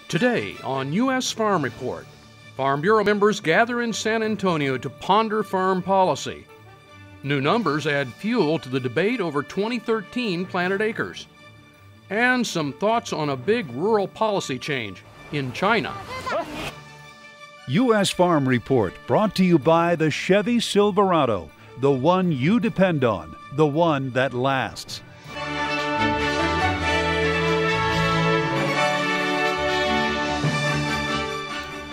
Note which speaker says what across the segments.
Speaker 1: Today on U.S. Farm Report, Farm Bureau members gather in San Antonio to ponder farm policy. New numbers add fuel to the debate over 2013 planted acres. And some thoughts on a big rural policy change in China.
Speaker 2: U.S. Farm Report brought to you by the Chevy Silverado, the one you depend on, the one that lasts.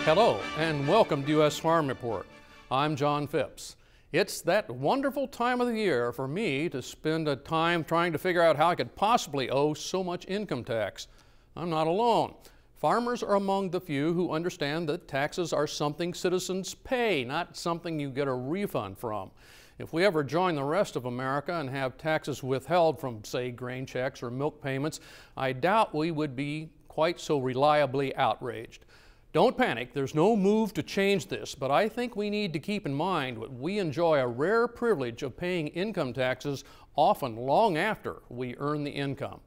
Speaker 1: Hello and welcome to U.S. Farm Report. I'm John Phipps. It's that wonderful time of the year for me to spend a time trying to figure out how I could possibly owe so much income tax. I'm not alone. Farmers are among the few who understand that taxes are something citizens pay, not something you get a refund from. If we ever join the rest of America and have taxes withheld from, say, grain checks or milk payments, I doubt we would be quite so reliably outraged. Don't panic, there's no move to change this, but I think we need to keep in mind that we enjoy a rare privilege of paying income taxes often long after we earn the income.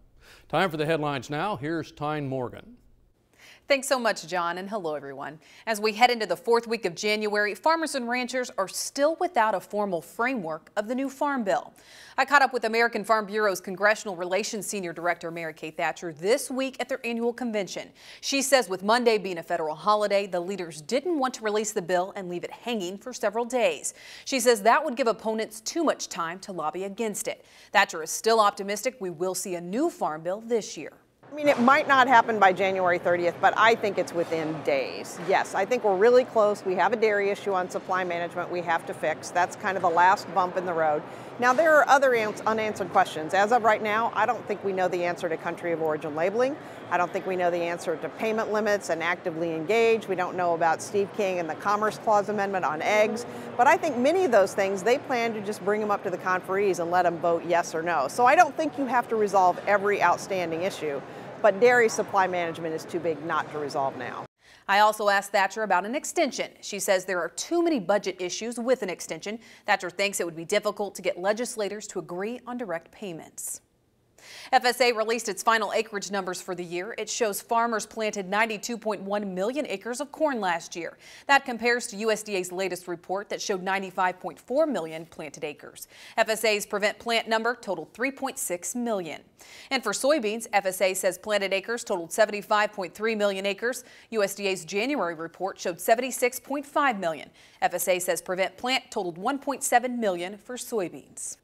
Speaker 1: Time for the headlines now. Here's Tyne Morgan.
Speaker 3: Thanks so much, John, and hello, everyone. As we head into the fourth week of January, farmers and ranchers are still without a formal framework of the new Farm Bill. I caught up with American Farm Bureau's Congressional Relations Senior Director Mary Kay Thatcher this week at their annual convention. She says with Monday being a federal holiday, the leaders didn't want to release the bill and leave it hanging for several days. She says that would give opponents too much time to lobby against it. Thatcher is still optimistic we will see a new Farm Bill this year.
Speaker 4: I mean, it might not happen by January 30th, but I think it's within days. Yes, I think we're really close. We have a dairy issue on supply management we have to fix. That's kind of the last bump in the road. Now, there are other unanswered questions. As of right now, I don't think we know the answer to country of origin labeling. I don't think we know the answer to payment limits and actively engage. We don't know about Steve King and the Commerce Clause amendment on eggs. But I think many of those things, they plan to just bring them up to the conferees and let them vote yes or no. So I don't think you have to resolve every outstanding issue. But dairy supply management is too big not to resolve now.
Speaker 3: I also asked Thatcher about an extension. She says there are too many budget issues with an extension. Thatcher thinks it would be difficult to get legislators to agree on direct payments. FSA released its final acreage numbers for the year. It shows farmers planted 92.1 million acres of corn last year. That compares to USDA's latest report that showed 95.4 million planted acres. FSA's Prevent Plant number totaled 3.6 million. And for soybeans, FSA says planted acres totaled 75.3 million acres. USDA's January report showed 76.5 million. FSA says Prevent Plant totaled 1.7 million for soybeans.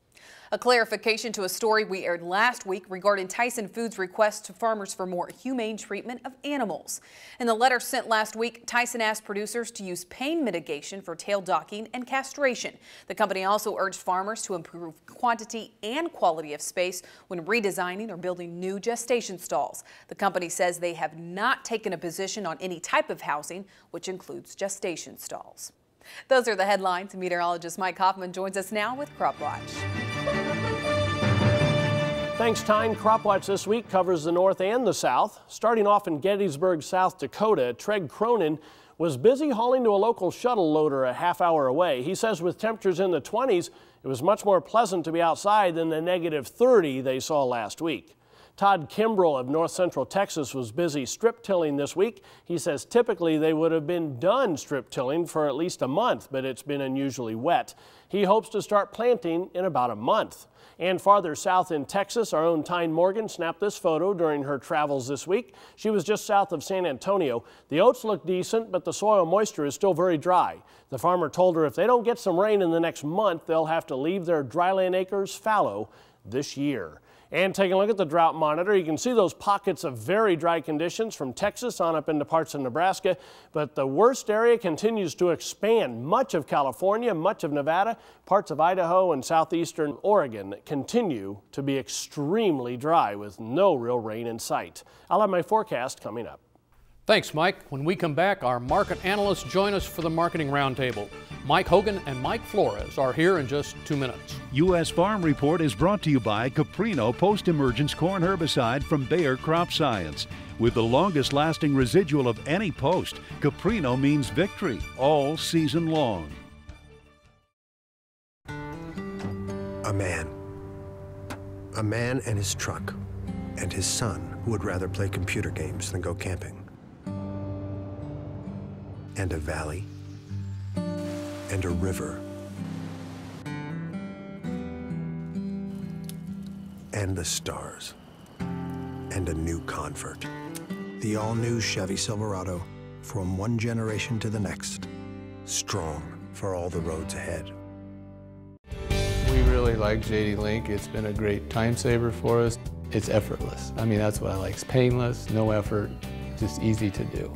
Speaker 3: A clarification to a story we aired last week regarding Tyson Foods' request to farmers for more humane treatment of animals. In the letter sent last week, Tyson asked producers to use pain mitigation for tail docking and castration. The company also urged farmers to improve quantity and quality of space when redesigning or building new gestation stalls. The company says they have not taken a position on any type of housing, which includes gestation stalls. Those are the headlines. Meteorologist Mike Hoffman joins us now with Crop Watch.
Speaker 5: Thanks, Tyne. Crop Watch this week covers the north and the south. Starting off in Gettysburg, South Dakota, Treg Cronin was busy hauling to a local shuttle loader a half hour away. He says with temperatures in the 20s, it was much more pleasant to be outside than the negative 30 they saw last week. Todd Kimbrell of north central Texas was busy strip tilling this week. He says typically they would have been done strip tilling for at least a month, but it's been unusually wet. He hopes to start planting in about a month. And farther south in Texas, our own Tyne Morgan snapped this photo during her travels this week. She was just south of San Antonio. The oats look decent, but the soil moisture is still very dry. The farmer told her if they don't get some rain in the next month, they'll have to leave their dryland acres fallow this year. And taking a look at the drought monitor, you can see those pockets of very dry conditions from Texas on up into parts of Nebraska. But the worst area continues to expand. Much of California, much of Nevada, parts of Idaho and southeastern Oregon continue to be extremely dry with no real rain in sight. I'll have my forecast coming up.
Speaker 1: Thanks, Mike. When we come back, our market analysts join us for the Marketing Roundtable. Mike Hogan and Mike Flores are here in just 2 minutes.
Speaker 2: U.S. Farm Report is brought to you by Caprino Post-Emergence Corn Herbicide from Bayer Crop Science. With the longest lasting residual of any post, Caprino means victory all season long.
Speaker 6: A man and his truck, and his son who would rather play computer games than go camping. and a valley and a river and the stars and a new convert. The all-new Chevy Silverado, from one generation to the next, strong for all the roads ahead.
Speaker 7: We really like JD Link. It's been a great time saver for us. It's effortless. I mean, that's what I like. It's painless, no effort, just easy to do.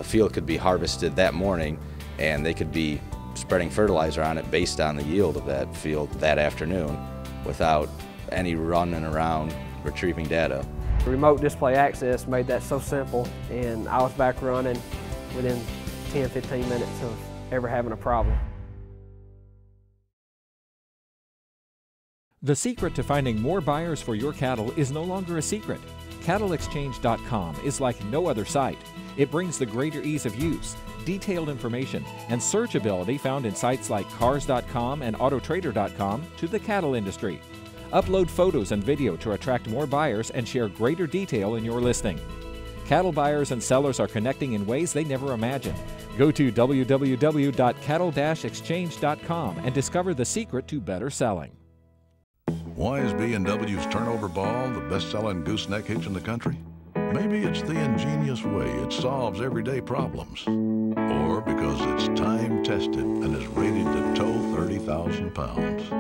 Speaker 8: A field could be harvested that morning and they could be spreading fertilizer on it based on the yield of that field that afternoon without any running around retrieving data.
Speaker 9: Remote display access made that so simple, and I was back running within 10-15 minutes of ever having a problem.
Speaker 10: The secret to finding more buyers for your cattle is no longer a secret. CattleExchange.com is like no other site. It brings the greater ease of use, detailed information, and searchability found in sites like Cars.com and Autotrader.com to the cattle industry. Upload photos and video to attract more buyers and share greater detail in your listing. Cattle buyers and sellers are connecting in ways they never imagined. Go to www.cattle-exchange.com and discover the secret to better selling.
Speaker 11: Why is B&W's Turnover Ball the best-selling gooseneck hitch in the country? Maybe it's the ingenious way it solves everyday problems. Or because it's time-tested and is rated to tow 30,000 pounds.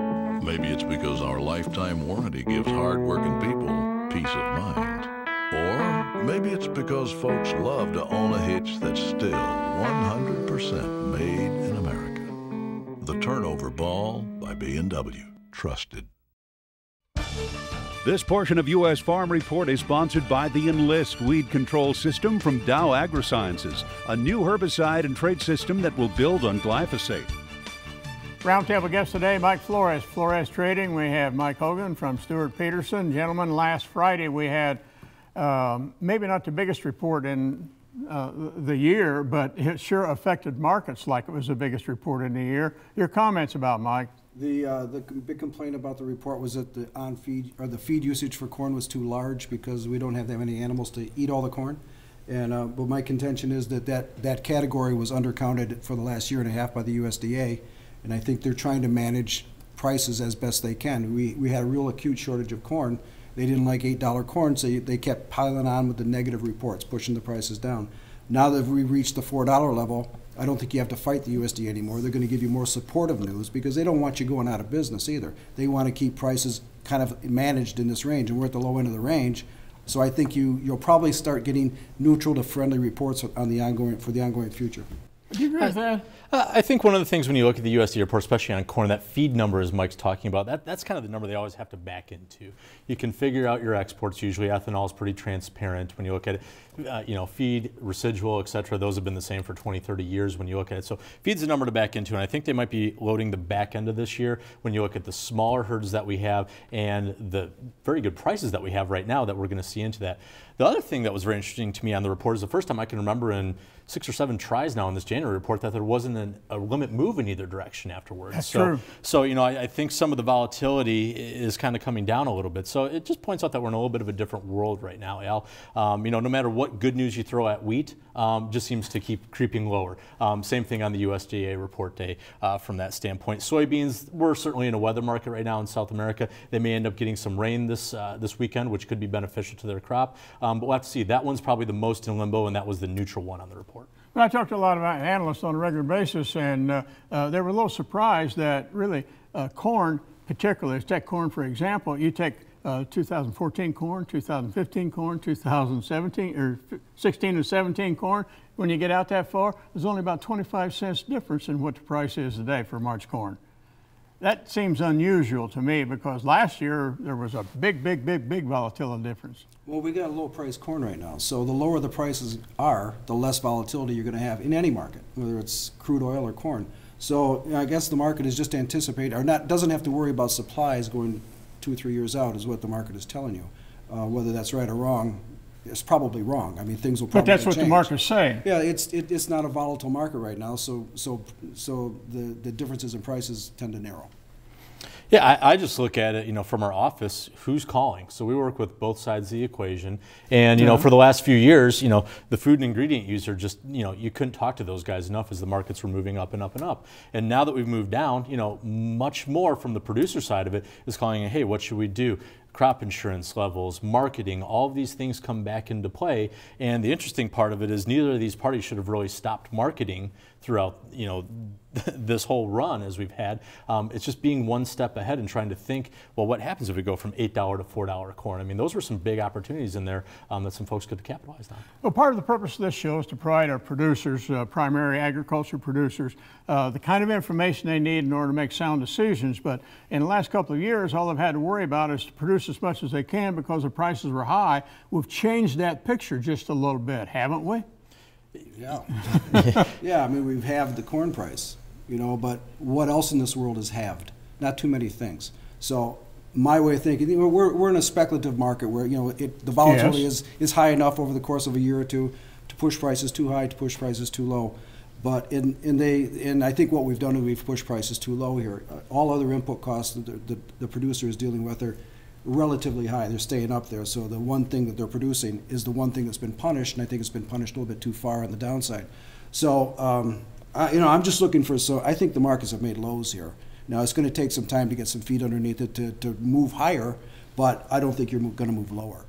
Speaker 11: Maybe it's because our lifetime warranty gives hard-working people peace of mind. Or maybe it's because folks love to own a hitch that's still 100% made in America. The Turnover Ball by B&W. Trusted.
Speaker 2: This portion of U.S. Farm Report is sponsored by the Enlist Weed Control System from Dow AgroSciences, a new herbicide and trait system that will build on glyphosate.
Speaker 12: Roundtable guest today, Mike Flores, Flores Trading. We have Mike Hogan from Stewart Peterson. Gentlemen, last Friday we had maybe not the biggest report in the year, but it sure affected markets like it was the biggest report in the year. Your comments about, Mike?
Speaker 13: The big complaint about the report was that the the feed usage for corn was too large because we don't have that many animals to eat all the corn. And but my contention is that category was undercounted for the last year and a half by the USDA, and I think they're trying to manage prices as best they can. We had a real acute shortage of corn. They didn't like $8 corn, so they kept piling on with the negative reports, pushing the prices down. Now that we reached the $4 level, I don't think you have to fight the USDA anymore. They're going to give you more supportive news because they don't want you going out of business either. They want to keep prices kind of managed in this range, and we're at the low end of the range. So I think you'll probably start getting neutral to friendly reports on the ongoing future.
Speaker 12: Do you agree with that?
Speaker 14: I think one of the things when you look at the USDA report, especially on corn, that feed number, as Mike's talking about, that's kind of the number they always have to back into. You can figure out your exports. Usually ethanol is pretty transparent when you look at it. Feed, residual, et cetera, those have been the same for 20, 30 years when you look at it. So feed's a number to back into, and I think they might be loading the back end of this year when you look at the smaller herds that we have and the very good prices that we have right now that we're going to see into that. The other thing that was very interesting to me on the report is the first time I can remember in 6 or 7 tries now in this January report that there wasn't a limit move in either direction afterwards.
Speaker 12: That's true.
Speaker 14: So I think some of the volatility is kind of coming down a little bit. So it just points out that we're in a little bit of a different world right now, Al. No matter what good news you throw at wheat, just seems to keep creeping lower. Same thing on the USDA report day from that standpoint. Soybeans, we're certainly in a weather market right now in South America. They may end up getting some rain this weekend, which could be beneficial to their crop. But we'll have to see. That one's probably the most in limbo, and that was the neutral one on the report.
Speaker 12: Well, I talked to a lot of analysts on a regular basis, and they were a little surprised that really corn, particularly, take corn for example, you take 2014 corn, 2015 corn, 2017 or 16 and 17 corn. When you get out that far, there's only about 25 cents difference in what the price is today for March corn. That seems unusual to me because last year there was a big volatility difference.
Speaker 13: Well, we got low price corn right now, so the lower the prices are, the less volatility you're going to have in any market, whether it's crude oil or corn. So I guess the market is just anticipate, or not, doesn't have to worry about supplies going 2 or 3 years out, is what the market is telling you. Whether that's right or wrong, it's probably wrong. I mean, things will probably change.
Speaker 12: But that's what the market's saying.
Speaker 13: Yeah, it's not a volatile market right now, so the differences in prices tend to narrow.
Speaker 14: Yeah, I just look at it, you know, from our office, who's calling. So we work with both sides of the equation. And, you know, for the last few years, you know, the food and ingredient user just, you know, you couldn't talk to those guys enough as the markets were moving up and up and up. And now that we've moved down, you know, much more from the producer side of it is calling, hey, what should we do? Crop insurance levels, marketing, all of these things come back into play. And the interesting part of it is neither of these parties should have really stopped marketing throughout, you know, this whole run as we've had. It's just being one step ahead and trying to think, well, what happens if we go from $8 to $4 corn? I mean, those were some big opportunities in there that some folks could have capitalized on.
Speaker 12: Well, part of the purpose of this show is to provide our producers, primary agriculture producers, the kind of information they need in order to make sound decisions. But in the last couple of years, all they've had to worry about is to produce as much as they can because the prices were high. We've changed that picture just a little bit, haven't we?
Speaker 13: Yeah. Yeah, I mean, we've halved the corn price, you know, but what else in this world is halved? Not too many things. So my way of thinking, you know, we're in a speculative market where, you know, the volatility is high enough over the course of a year or two to push prices too high, to push prices too low. But and I think what we've done is we've pushed prices too low here. All other input costs that the producer is dealing with are relatively high. They're staying up there. So the one thing that they're producing is the one thing that's been punished, and I think it's been punished a little bit too far on the downside. So, you know, I'm just looking for, so I think the markets have made lows here. Now, it's going to take some time to get some feet underneath it to move higher, but I don't think you're going to move lower.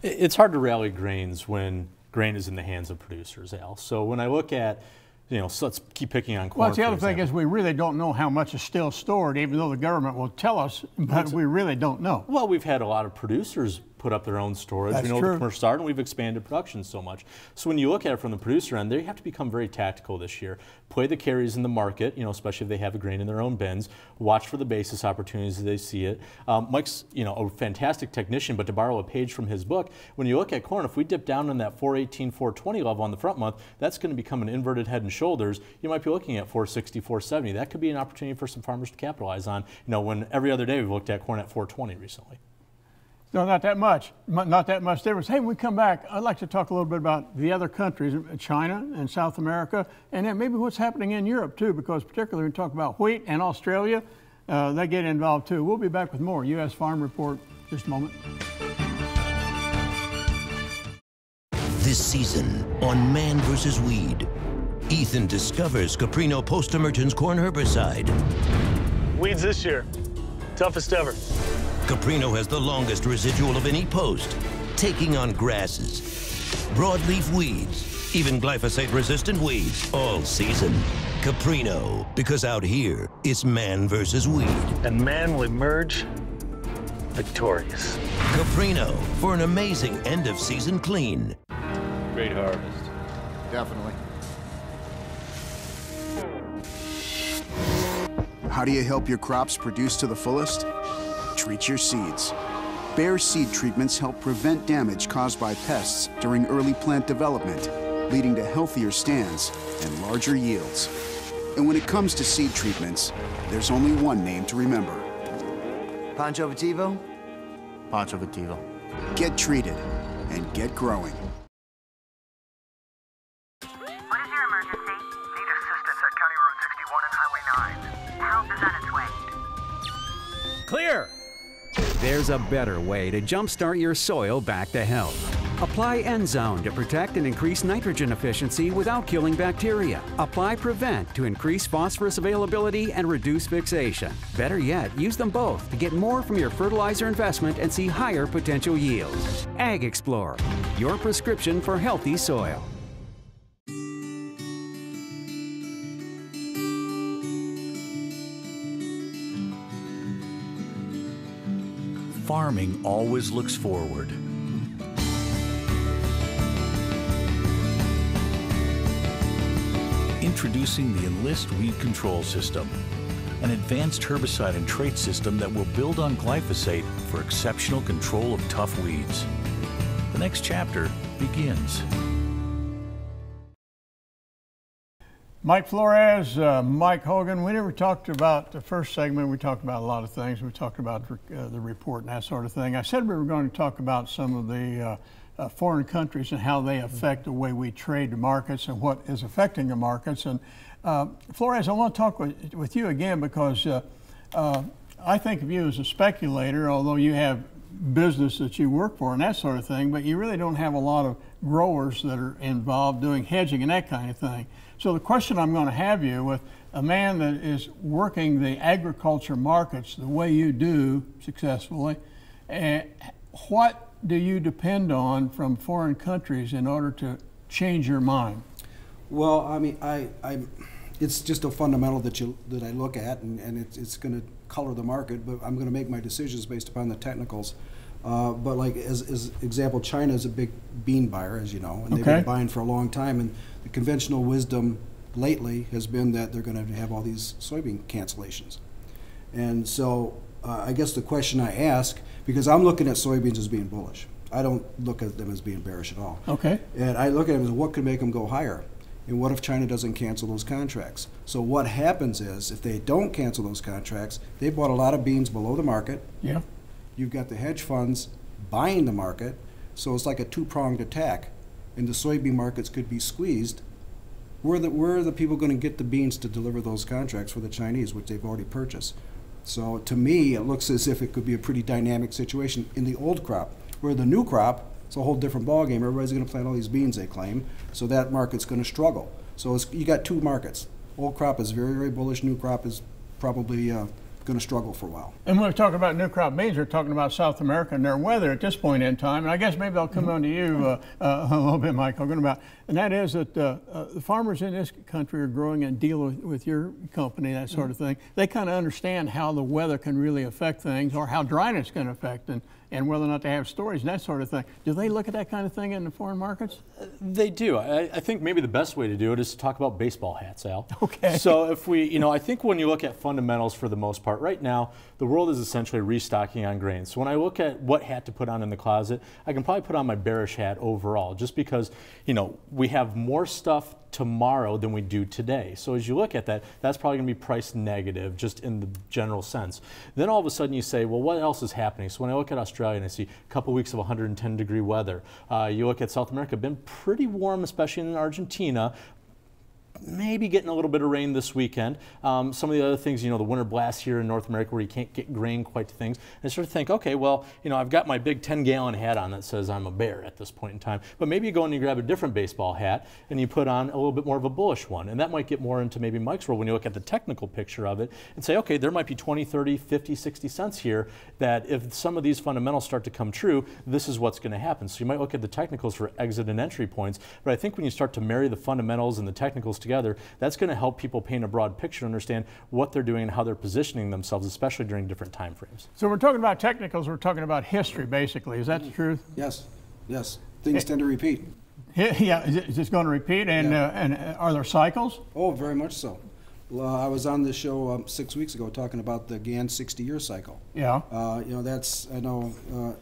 Speaker 14: It's hard to rally grains when grain is in the hands of producers, Al. So when I look at, you know, so let's keep picking on corn.
Speaker 12: Well, the other thing is we really don't know how much is still stored, even though the government will tell us, but we really don't know.
Speaker 14: Well, we've had a lot of producers put up their own storage.
Speaker 12: That's
Speaker 14: we know
Speaker 12: true.
Speaker 14: the commercial started, and we've expanded production so much. So when you look at it from the producer end, they have to become very tactical this year. Play the carries in the market, you know, especially if they have a grain in their own bins. Watch for the basis opportunities as they see it. Mike's, you know, a fantastic technician, but to borrow a page from his book, when you look at corn, if we dip down on that 418, 420 level on the front month, that's going to become an inverted head and shoulders. You might be looking at 460, 470. That could be an opportunity for some farmers to capitalize on, you know, when every other day we've looked at corn at 420 recently.
Speaker 12: No, not that much. Not that much difference. Hey, when we come back, I'd like to talk a little bit about the other countries, China and South America, and then maybe what's happening in Europe too, because particularly when we talk about wheat and Australia, they get involved too. We'll be back with more U.S. Farm Report in just a moment.
Speaker 15: This season on Man vs. Weed, Ethan discovers Caprino post-emergence corn herbicide.
Speaker 16: Weeds this year, toughest ever.
Speaker 15: Caprino has the longest residual of any post, taking on grasses, broadleaf weeds, even glyphosate-resistant weeds all season. Caprino, because out here, it's man versus weed.
Speaker 16: And man will emerge victorious.
Speaker 15: Caprino, for an amazing end-of-season clean.
Speaker 17: Great harvest.
Speaker 18: Definitely. How do you help your crops produce to the fullest? Treat your seeds. Bayer seed treatments help prevent damage caused by pests during early plant development, leading to healthier stands and larger yields. And when it comes to seed treatments, there's only one name to remember.
Speaker 19: Pancho Vitivo?
Speaker 18: Pancho Vitivo. Get treated and get growing.
Speaker 20: What is your emergency? Need assistance at County Road 61 and Highway 9. Help is on its way.
Speaker 21: Clear! There's a better way to jumpstart your soil back to health. Apply Endzone to protect and increase nitrogen efficiency without killing bacteria. Apply Prevent to increase phosphorus availability and reduce fixation. Better yet, use them both to get more from your fertilizer investment and see higher potential yields. Ag Explorer, your prescription for healthy soil.
Speaker 2: Farming always looks forward. Introducing the Enlist Weed Control System, an advanced herbicide and trait system that will build on glyphosate for exceptional control of tough weeds. The next chapter begins.
Speaker 12: Mike Flores, Mike Hogan, we never talked about the first segment. We talked about a lot of things. We talked about the report and that sort of thing. I said we were going to talk about some of the foreign countries and how they affect the way we trade the markets and what is affecting the markets. And Flores, I want to talk with you again because I think of you as a speculator, although you have business that you work for and that sort of thing, but you really don't have a lot of growers that are involved doing hedging and that kind of thing. So the question I'm going to have you with a man that is working the agriculture markets the way you do successfully, what do you depend on from foreign countries in order to change your mind?
Speaker 13: Well, I mean, it's just a fundamental that I look at, and it's going to color the market, but I'm going to make my decisions based upon the technicals. But like as example, China is a big bean buyer, as you know, and they've been buying for a long time. And the conventional wisdom lately has been that they're going to have all these soybean cancellations. And so I guess the question I ask, because I'm looking at soybeans as being bullish, I don't look at them as being bearish at all.
Speaker 12: Okay.
Speaker 13: And I look at them as what could make them go higher. And what if China doesn't cancel those contracts? So what happens is, if they don't cancel those contracts, they bought a lot of beans below the market.
Speaker 12: Yeah.
Speaker 13: You've got the hedge funds buying the market, so it's like a two-pronged attack. And the soybean markets could be squeezed. Where are the people going to get the beans to deliver those contracts for the Chinese, which they've already purchased? So to me, it looks as if it could be a pretty dynamic situation in the old crop. Where the new crop, it's a whole different ballgame. Everybody's going to plant all these beans, they claim, so that market's going to struggle. So you got two markets. Old crop is very, very bullish. New crop is probably going to struggle for a while.
Speaker 12: And when we talk about new crop beans, we're talking about South America and their weather at this point in time. And I guess maybe I'll come on to you a little bit, Mike, and that is that the farmers in this country are growing and deal with your company, that sort of thing. They kind of understand how the weather can really affect things, or how dryness can affect and whether or not they have storage and that sort of thing. Do they look at that kind of thing in the foreign markets?
Speaker 14: They do. I think maybe the best way to do it is to talk about baseball hats, Al.
Speaker 12: Okay.
Speaker 14: So if we, I think when you look at fundamentals for the most part, right now, the world is essentially restocking on grain. So when I look at what hat to put on in the closet, I can probably put on my bearish hat overall, just because, we have more stuff tomorrow than we do today. So as you look at that, that's probably going to be priced negative, just in the general sense. Then all of a sudden you say, well, what else is happening? So when I look at Australia and I see a couple weeks of 110-degree weather, you look at South America, been pretty warm, especially in Argentina. Maybe getting a little bit of rain this weekend. Some of the other things, the winter blast here in North America where you can't get grain quite to things. And I sort of think, okay, well, I've got my big 10-gallon hat on that says I'm a bear at this point in time. But maybe you go and you grab a different baseball hat and you put on a little bit more of a bullish one. And that might get more into maybe Mike's role when you look at the technical picture of it and say, okay, there might be 20, 30, 50, 60 cents here that if some of these fundamentals start to come true, this is what's going to happen. So you might look at the technicals for exit and entry points. But I think when you start to marry the fundamentals and the technicals together, that's going to help people paint a broad picture and understand what they're doing and how they're positioning themselves, especially during different time frames.
Speaker 12: So we're talking about technicals, we're talking about history, basically. Is that the truth?
Speaker 13: Yes, yes. Things tend to repeat.
Speaker 12: Yeah, is it going to repeat? And, and are there cycles?
Speaker 13: Oh, very much so. I was on this show 6 weeks ago talking about the Gann 60-year cycle.
Speaker 12: Yeah.
Speaker 13: That's, I know,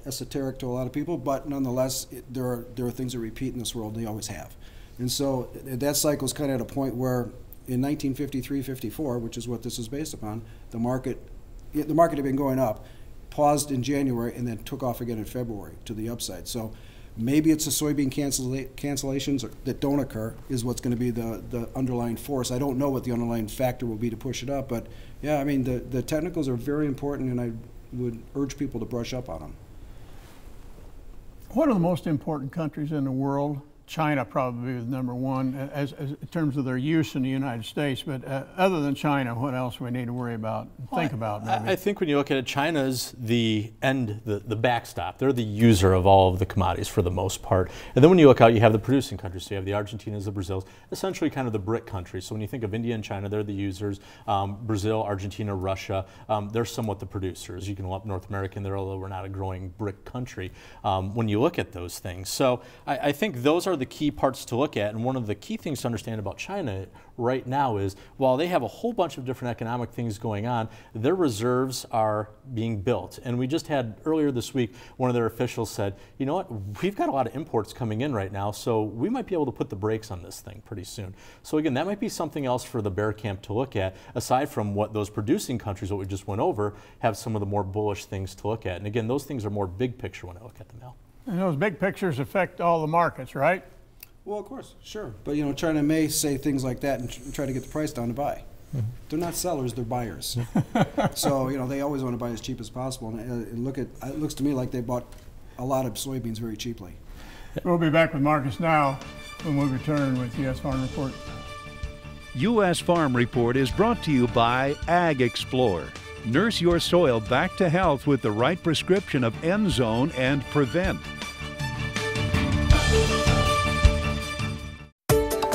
Speaker 13: esoteric to a lot of people, but nonetheless, there are things that repeat in this world, and they always have. And so that cycle is kind of at a point where in 1953-54, which is what this is based upon, the market had been going up, paused in January, and then took off again in February to the upside. So maybe it's the soybean cancellations that don't occur is what's going to be the underlying force. I don't know what the underlying factor will be to push it up, but yeah, I mean, the technicals are very important, and I would urge people to brush up on them.
Speaker 12: What are the most important countries in the world? China probably is number one as in terms of their use in the United States, but other than China, what else we need to worry about, think about maybe?
Speaker 14: I think when you look at it, China's the backstop. They're the user of all of the commodities for the most part. And then when you look out, you have the producing countries. So you have the Argentinas, the Brazils, essentially kind of the BRIC countries. So when you think of India and China, they're the users. Brazil, Argentina, Russia, they're somewhat the producers. You can lump North America in there, although we're not a growing BRIC country when you look at those things. So I think those are the key parts to look at, and one of the key things to understand about China right now is while they have a whole bunch of different economic things going on, their reserves are being built. And we just had earlier this week, one of their officials said, you know what, we've got a lot of imports coming in right now, so we might be able to put the brakes on this thing pretty soon. So again, that might be something else for the bear camp to look at, aside from what those producing countries, what we just went over, have some of the more bullish things to look at. And again, those things are more big picture when I look at them now.
Speaker 12: And those big pictures affect all the markets, right?
Speaker 13: Well, of course, sure. But, China may say things like that and try to get the price down to buy. They're not sellers, they're buyers. So, you know, they always want to buy as cheap as possible. And it looks to me like they bought a lot of soybeans very cheaply.
Speaker 12: We'll be back with Marcus now when we return with U.S. Farm Report.
Speaker 2: U.S. Farm Report is brought to you by Ag Explorer. Nurse your soil back to health with the right prescription of N-Zone and Prevent.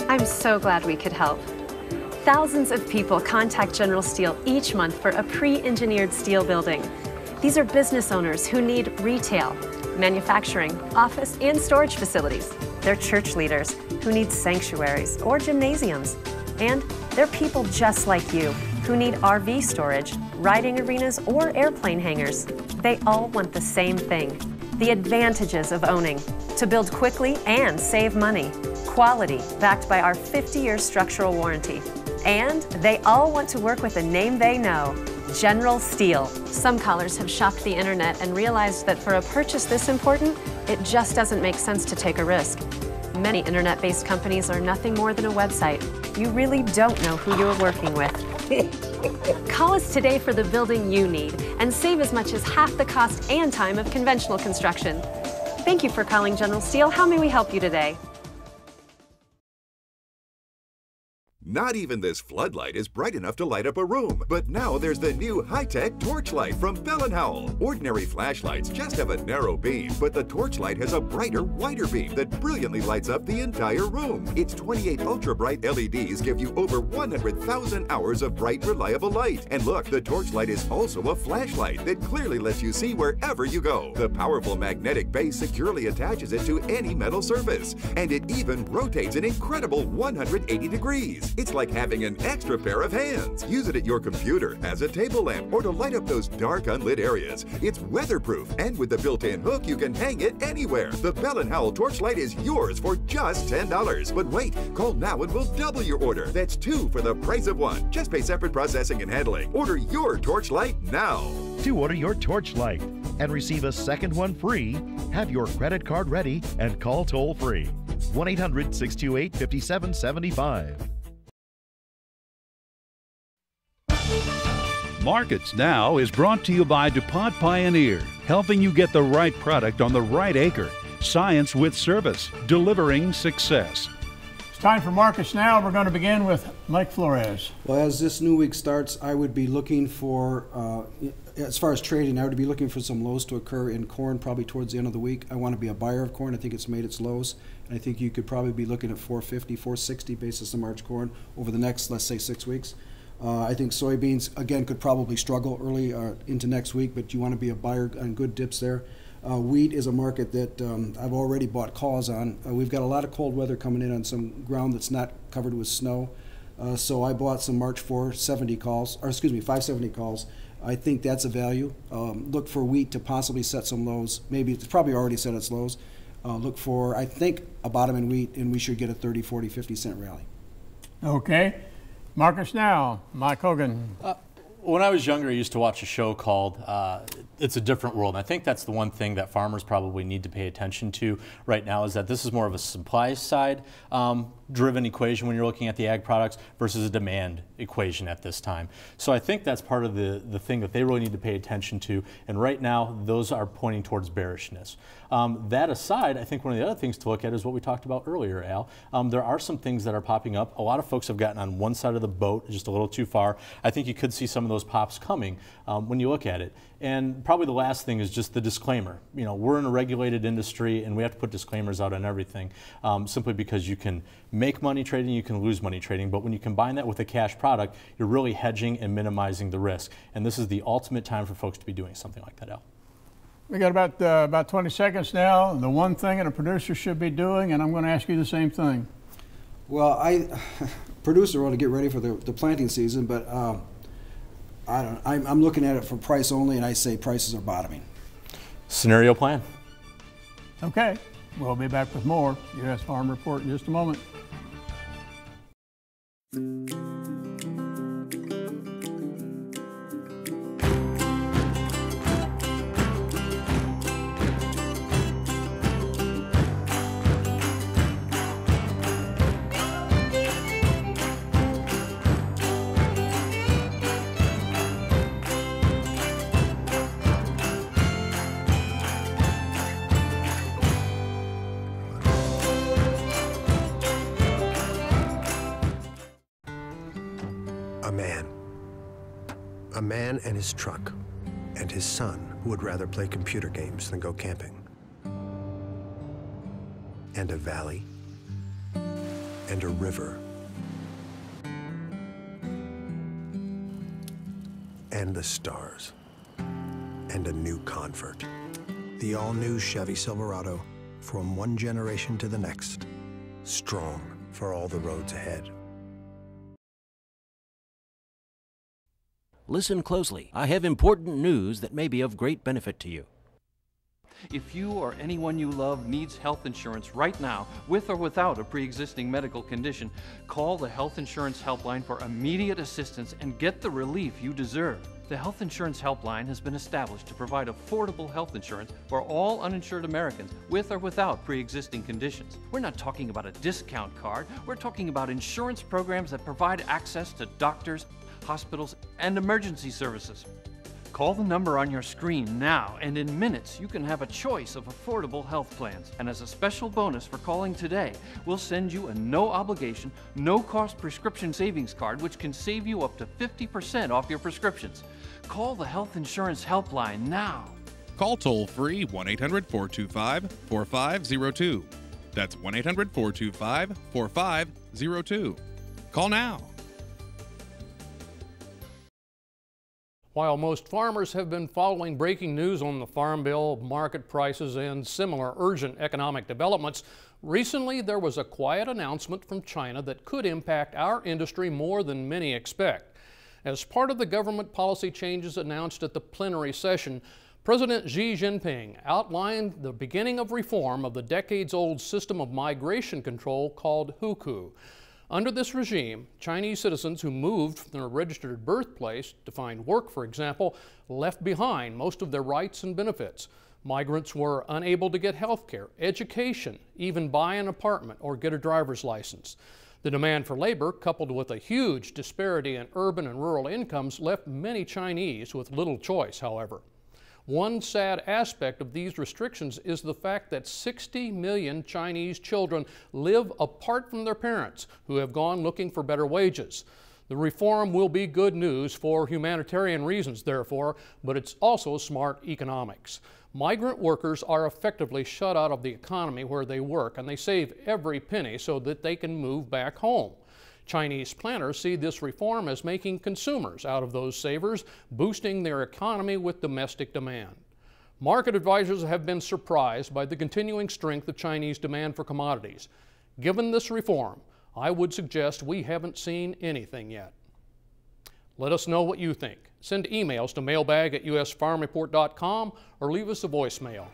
Speaker 4: I'm so glad we could help. Thousands of people contact General Steel each month for a pre-engineered steel building. These are business owners who need retail, manufacturing, office, and storage facilities. They're church leaders who need sanctuaries or gymnasiums. And they're people just like you who need RV storage, riding arenas, or airplane hangars. They all want the same thing: the advantages of owning, to build quickly and save money, quality backed by our 50-year structural warranty. And they all want to work with a name they know: General Steel. Some callers have shopped the internet and realized that for a purchase this important, it just doesn't make sense to take a risk. Many internet-based companies are nothing more than a website. You really don't know who you're working with. Call us today for the building you need and save as much as half the cost and time of conventional construction. Thank you for calling General Steel. How may we help you today?
Speaker 22: Not even this floodlight is bright enough to light up a room, but now there's the new high-tech Torchlight from Bell & Howell. Ordinary flashlights just have a narrow beam, but the Torchlight has a brighter, wider beam that brilliantly lights up the entire room. Its 28 ultra-bright LEDs give you over 100,000 hours of bright, reliable light. And look, the Torchlight is also a flashlight that clearly lets you see wherever you go. The powerful magnetic base securely attaches it to any metal surface, and it even rotates an incredible 180 degrees. It's like having an extra pair of hands. Use it at your computer, as a table lamp, or to light up those dark, unlit areas. It's weatherproof, and with the built-in hook, you can hang it anywhere. The Bell & Howell Torchlight is yours for just $10. But wait, call now and we'll double your order. That's 2 for the price of 1. Just pay separate processing and handling. Order your Torchlight now.
Speaker 23: To order your Torchlight and receive a second one free, have your credit card ready and call toll-free. 1-800-628-5775.
Speaker 2: Markets Now is brought to you by DuPont Pioneer, helping you get the right product on the right acre. Science with service, delivering success.
Speaker 12: It's time for Markets Now. We're going to begin with Mike Flores.
Speaker 13: Well, as this new week starts, I would be looking for, as far as trading, I would be looking for some lows to occur in corn probably towards the end of the week. I want to be a buyer of corn. I think it's made its lows. And I think you could probably be looking at 450, 460 basis of March corn over the next, let's say, 6 weeks. I think soybeans, again, could probably struggle early into next week, but you want to be a buyer on good dips there. Wheat is a market that I've already bought calls on. We've got a lot of cold weather coming in on some ground that's not covered with snow. So I bought some March 470 calls, or excuse me, 570 calls. I think that's a value. Look for wheat to possibly set some lows. Maybe it's probably already set its lows. Look for, I think, a bottom in wheat, and we should get a 30, 40, 50 cent rally.
Speaker 12: Okay. Markets Now, Mike Hogan.
Speaker 14: When I was younger, I used to watch a show called It's a Different World. And I think that's the one thing that farmers probably need to pay attention to right now, is that this is more of a supply side driven equation when you're looking at the ag products versus a demand equation at this time. So I think that's part of the thing that they really need to pay attention to. And right now, those are pointing towards bearishness. That aside, I think one of the other things to look at is what we talked about earlier, Al. There are some things that are popping up. A lot of folks have gotten on one side of the boat just a little too far. I think you could see some of those pops coming when you look at it. And probably the last thing is just the disclaimer. You know, we're in a regulated industry and we have to put disclaimers out on everything simply because you can make money trading, you can lose money trading, but when you combine that with a cash product, you're really hedging and minimizing the risk. And this is the ultimate time for folks to be doing something like that, Al.
Speaker 12: We got about 20 seconds now. The one thing that a producer should be doing, and I'm going to ask you the same thing.
Speaker 13: Well, producer want to get ready for the planting season, but I'm looking at it for price only, and I say prices are bottoming.
Speaker 14: Scenario plan.
Speaker 12: Okay, we'll be back with more U.S. Farm Report in just a moment.
Speaker 6: A man and his truck, and his son who would rather play computer games than go camping. And a valley, and a river, and the stars, and a new convert. The all-new Chevy Silverado, from one generation to the next, strong for all the roads ahead.
Speaker 1: Listen closely. I have important news that may be of great benefit to you.
Speaker 3: If you or anyone you love needs health insurance right now, with or without a pre-existing medical condition, call the Health Insurance Helpline for immediate assistance and get the relief you deserve. The Health Insurance Helpline has been established to provide affordable health insurance for all uninsured Americans with or without pre-existing conditions. We're not talking about a discount card. We're talking about insurance programs that provide access to doctors, hospitals, and emergency services. Call the number on your screen now, and in minutes you can have a choice of affordable health plans. And as a special bonus for calling today, we'll send you a no-obligation, no-cost prescription savings card which can save you up to 50% off your prescriptions. Call the Health Insurance Helpline now.
Speaker 5: Call toll-free 1-800-425-4502. That's 1-800-425-4502. Call now.
Speaker 24: While most farmers have been following breaking news on the Farm Bill, market prices, and similar urgent economic developments, recently there was a quiet announcement from China that could impact our industry more than many expect. As part of the government policy changes announced at the plenary session, President Xi Jinping outlined the beginning of reform of the decades-old system of migration control called Hukou. Under this regime, Chinese citizens who moved from their registered birthplace to find work, for example, left behind most of their rights and benefits. Migrants were unable to get health care, education, even buy an apartment or get a driver's license. The demand for labor, coupled with a huge disparity in urban and rural incomes, left many Chinese with little choice, however. One sad aspect of these restrictions is the fact that 60 million Chinese children live apart from their parents who have gone looking for better wages. The reform will be good news for humanitarian reasons, therefore, but it's also smart economics. Migrant workers are effectively shut out of the economy where they work, and they save every penny so that they can move back home. Chinese planners see this reform as making consumers out of those savers, boosting their economy with domestic demand. Market advisors have been surprised by the continuing strength of Chinese demand for commodities. Given this reform, I would suggest we haven't seen anything yet. Let us know what you think. Send emails to mailbag@usfarmreport.com or leave us a voicemail.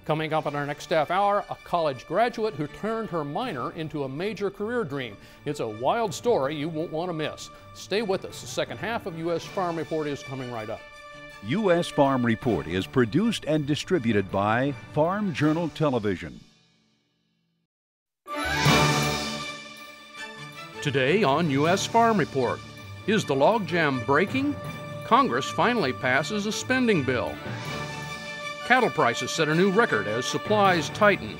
Speaker 24: Coming up in our next half hour, a college graduate who turned her minor into a major career dream. It's a wild story you won't want to miss. Stay with us. The second half of U.S. Farm Report is coming right up.
Speaker 2: U.S. Farm Report is produced and distributed by Farm Journal Television.
Speaker 24: Today on U.S. Farm Report, is the logjam breaking? Congress finally passes a spending bill. Cattle prices set a new record as supplies tighten.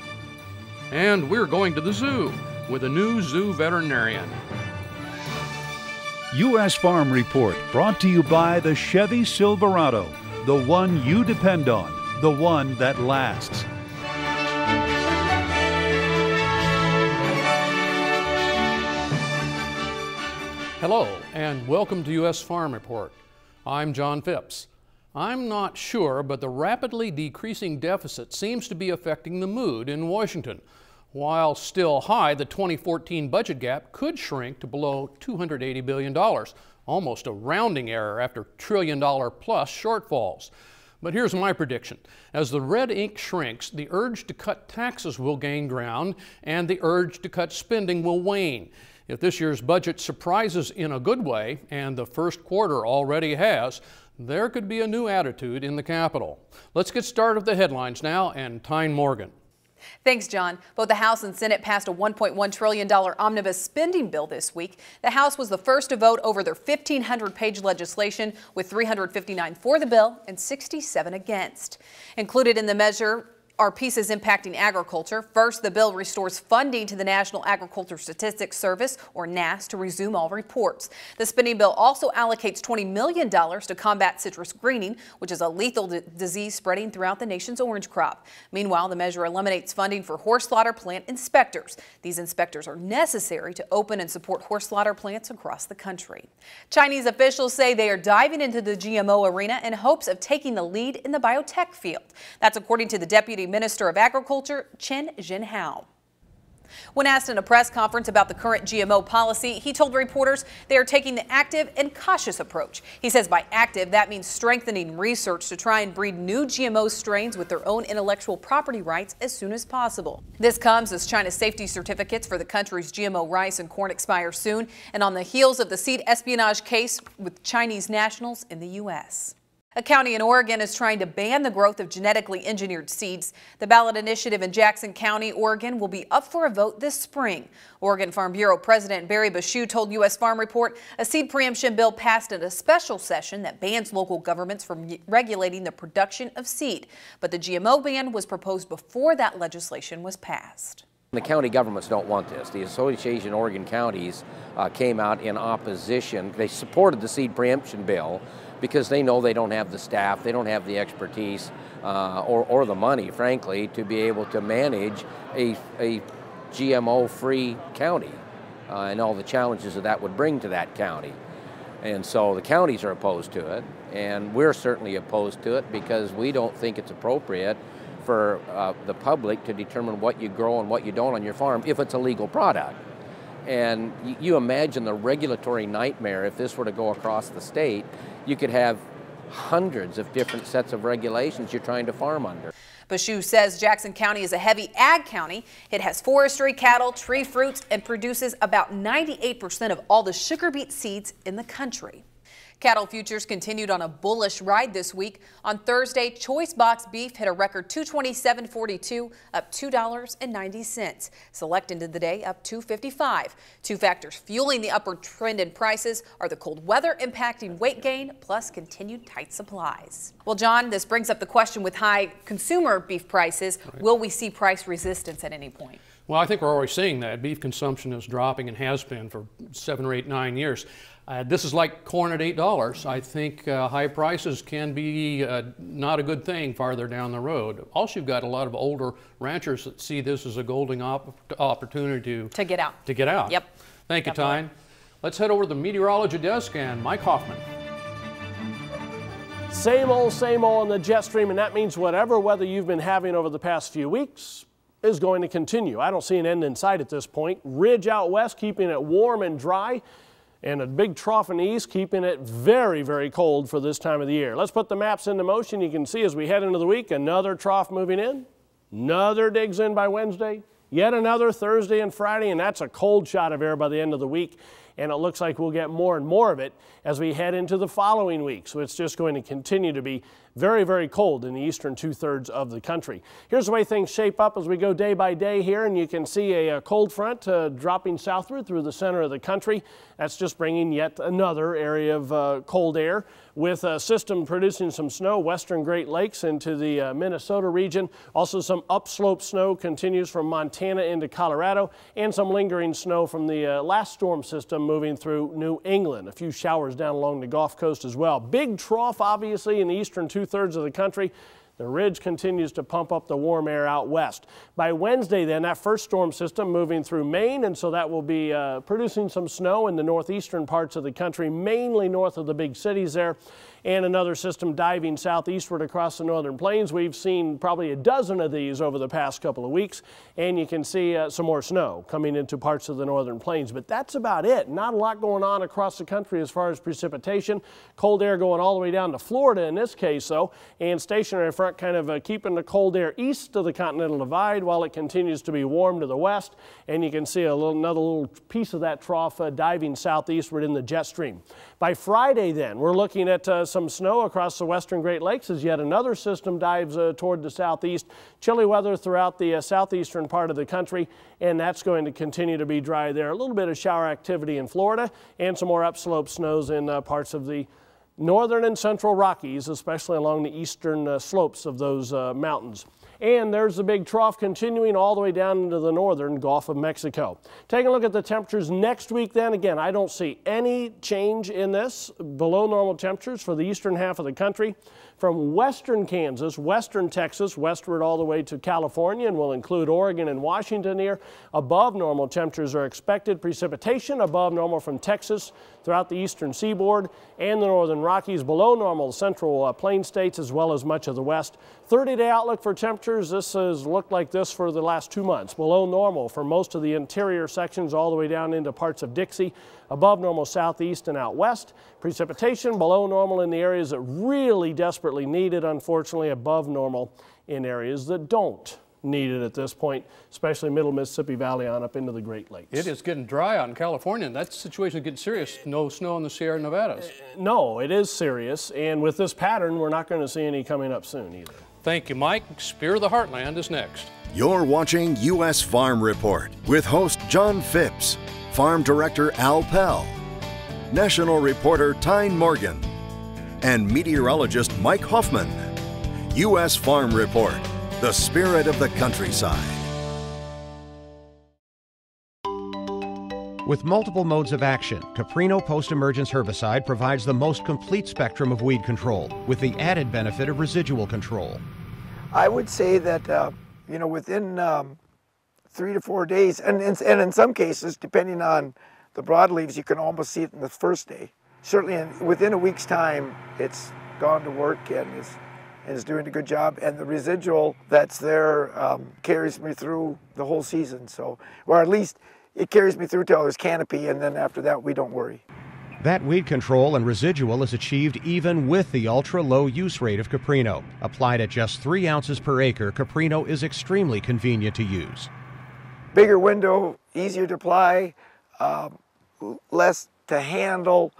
Speaker 24: And we're going to the zoo with a new zoo veterinarian.
Speaker 2: U.S. Farm Report brought to you by the Chevy Silverado, the one you depend on, the one that lasts.
Speaker 24: Hello, and welcome to U.S. Farm Report. I'm John Phipps. I'm not sure, but the rapidly decreasing deficit seems to be affecting the mood in Washington. While still high, the 2014 budget gap could shrink to below $280 billion, almost a rounding error after trillion-dollar-plus shortfalls. But here's my prediction. As the red ink shrinks, the urge to cut taxes will gain ground, and the urge to cut spending will wane. If this year's budget surprises in a good way, and the first quarter already has, there could be a new attitude in the Capitol. Let's get started with the headlines now, and Tyne Morgan.
Speaker 25: Thanks, John. Both the House and Senate passed a $1.1 trillion omnibus spending bill this week. The House was the first to vote over their 1,500-page legislation, with 359 for the bill and 67 against. Included in the measure are pieces impacting agriculture. First, the bill restores funding to the National Agriculture Statistics Service, or NASS, to resume all reports. The spending bill also allocates $20 million to combat citrus greening, which is a lethal disease spreading throughout the nation's orange crop. Meanwhile, the measure eliminates funding for horse slaughter plant inspectors. These inspectors are necessary to open and support horse slaughter plants across the country. Chinese officials say they are diving into the GMO arena in hopes of taking the lead in the biotech field. That's according to the Deputy Minister of Agriculture, Chen Jinhao. When asked in a press conference about the current GMO policy, he told reporters they are taking the active and cautious approach. He says by active, that means strengthening research to try and breed new GMO strains with their own intellectual property rights as soon as possible. This comes as China's safety certificates for the country's GMO rice and corn expire soon, and on the heels of the seed espionage case with Chinese nationals in the U.S. A county in Oregon is trying to ban the growth of genetically engineered seeds. The ballot initiative in Jackson County, Oregon, will be up for a vote this spring. Oregon Farm Bureau President Barry Bashew told U.S. Farm Report a seed preemption bill passed at a special session that bans local governments from regulating the production of seed. But the GMO ban was proposed before that legislation was passed.
Speaker 7: The county governments don't want this. The Association of Oregon Counties came out in opposition. They supported the seed preemption bill because they know they don't have the staff, they don't have the expertise or the money, frankly, to be able to manage a GMO-free county and all the challenges that would bring to that county. And so the counties are opposed to it, and we're certainly opposed to it because we don't think it's appropriate for the public to determine what you grow and what you don't on your farm if it's a legal product. And you imagine the regulatory nightmare if this were to go across the state. You could have hundreds of different sets of regulations you're trying to farm under.
Speaker 25: Bashew says Jackson County is a heavy ag county. It has forestry, cattle, tree fruits, and produces about 98% of all the sugar beet seeds in the country. Cattle futures continued on a bullish ride this week. On Thursday, choice box beef hit a record $227.42, up $2.90. Select ended the day up $2.55. Two factors fueling the upward trend in prices are the cold weather impacting weight gain, plus continued tight supplies. Well, John, this brings up the question with high consumer beef prices. Right. Will we see price resistance at any point?
Speaker 24: Well, I think we're already seeing that. Beef consumption is dropping and has been for 7 or 8, 9 years. This is like corn at $8. I think high prices can be not a good thing farther down the road. Also, you've got a lot of older ranchers that see this as a golden opportunity to get out.
Speaker 25: Yep.
Speaker 24: Thank you, Tyne. Let's head over to the meteorology desk and Mike Hoffman.
Speaker 8: Same old on the jet stream, and that means whatever weather you've been having over the past few weeks is going to continue. I don't see an end in sight at this point. Ridge out west keeping it warm and dry, and a big trough in the east keeping it very, very cold for this time of the year. Let's put the maps into motion. You can see as we head into the week, another trough moving in, another digs in by Wednesday, yet another Thursday and Friday, and that's a cold shot of air by the end of the week. And it looks like we'll get more and more of it as we head into the following week. So it's just going to continue to be very, very cold in the eastern 2/3 of the country. Here's the way things shape up as we go day by day here, and you can see a cold front dropping southward through the center of the country. That's just bringing yet another area of cold air, with a system producing some snow western Great Lakes into the Minnesota region. Also some upslope snow continues from Montana into Colorado, and some lingering snow from the last storm system moving through New England. A few showers down along the Gulf Coast as well. Big trough obviously in the eastern 2/3 of the country. The ridge continues to pump up the warm air out west. By Wednesday then, that first storm system moving through Maine, and so that will be producing some snow in the northeastern parts of the country, mainly north of the big cities there. And another system diving southeastward across the northern plains. We've seen probably a dozen of these over the past couple of weeks, and you can see some more snow coming into parts of the northern plains. But that's about it. Not a lot going on across the country as far as precipitation. Cold air going all the way down to Florida in this case, though, and stationary front kind of keeping the cold air east of the Continental Divide while it continues to be warm to the west. And you can see another little piece of that trough diving southeastward in the jet stream. By Friday then, we're looking at some snow across the western Great Lakes as yet another system dives toward the southeast. Chilly weather throughout the southeastern part of the country, and that's going to continue to be dry there. A little bit of shower activity in Florida and some more upslope snows in parts of the northern and central Rockies, especially along the eastern slopes of those mountains. And there's the big trough continuing all the way down into the northern Gulf of Mexico. Taking a look at the temperatures next week then, again, I don't see any change in this. Below normal temperatures for the eastern half of the country. From western Kansas, western Texas, westward all the way to California, and will include Oregon and Washington here. Above normal temperatures are expected. Precipitation above normal from Texas throughout the eastern seaboard and the northern Rockies. Below normal central plain states as well as much of the west. 30-day outlook for temperatures. This has looked like this for the last 2 months. Below normal for most of the interior sections all the way down into parts of Dixie. Above normal southeast and out west. Precipitation below normal in the areas that really desperately need it. Unfortunately, above normal in areas that don't need it at this point, especially middle Mississippi Valley on up into the Great Lakes.
Speaker 24: It is getting dry out in California, and that situation is getting serious. No snow in the Sierra Nevadas.
Speaker 8: No, it is serious, and with this pattern, we're not going to see any coming up soon either.
Speaker 24: Thank you, Mike. Spear of the Heartland is next.
Speaker 9: You're watching U.S. Farm Report with host John Phipps, Farm Director Al Pell, National Reporter Tyne Morgan, and meteorologist Mike Hoffman. U.S. Farm Report, the spirit of the countryside.
Speaker 10: With multiple modes of action, Caprino Post-Emergence Herbicide provides the most complete spectrum of weed control, with the added benefit of residual control.
Speaker 11: I would say that, within 3 to 4 days, and in some cases, depending on the broadleaves, you can almost see it in the first day. Certainly within a week's time, it's gone to work and is doing a good job, and the residual that's there carries me through the whole season. So, or at least it carries me through till there's canopy, and then after that we don't worry.
Speaker 10: That weed control and residual is achieved even with the ultra-low use rate of Caprino. Applied at just 3 ounces per acre, Caprino is extremely convenient to use.
Speaker 11: Bigger window, easier to apply, less to handle,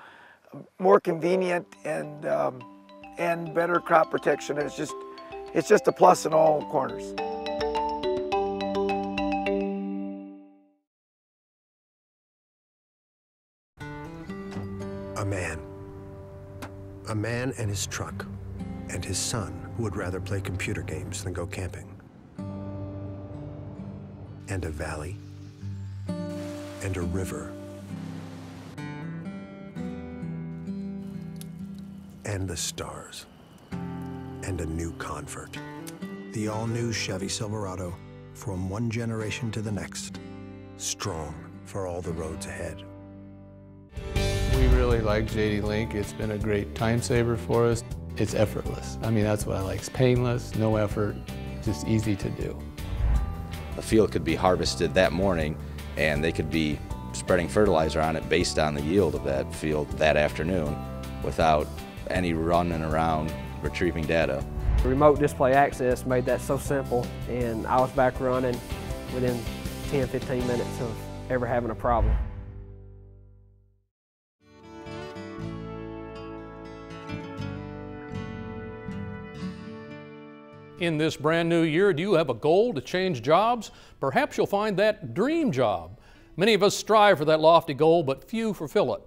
Speaker 11: more convenient, and better crop protection. It's just a plus in all corners.
Speaker 6: A man and his truck, and his son who would rather play computer games than go camping. And a valley, and a river, and the stars, and a new convert. The all-new Chevy Silverado, from one generation to the next, strong for all the roads ahead.
Speaker 15: We really like JD Link. It's been a great time saver for us. It's effortless. I mean, that's what I like. It's painless, no effort, just easy to do.
Speaker 16: A field could be harvested that morning, and they could be spreading fertilizer on it based on the yield of that field that afternoon without any running around retrieving data.
Speaker 26: Remote display access made that so simple, and I was back running within 10-15 minutes of ever having a problem.
Speaker 24: In this brand new year, do you have a goal to change jobs? Perhaps you'll find that dream job. Many of us strive for that lofty goal, but few fulfill it.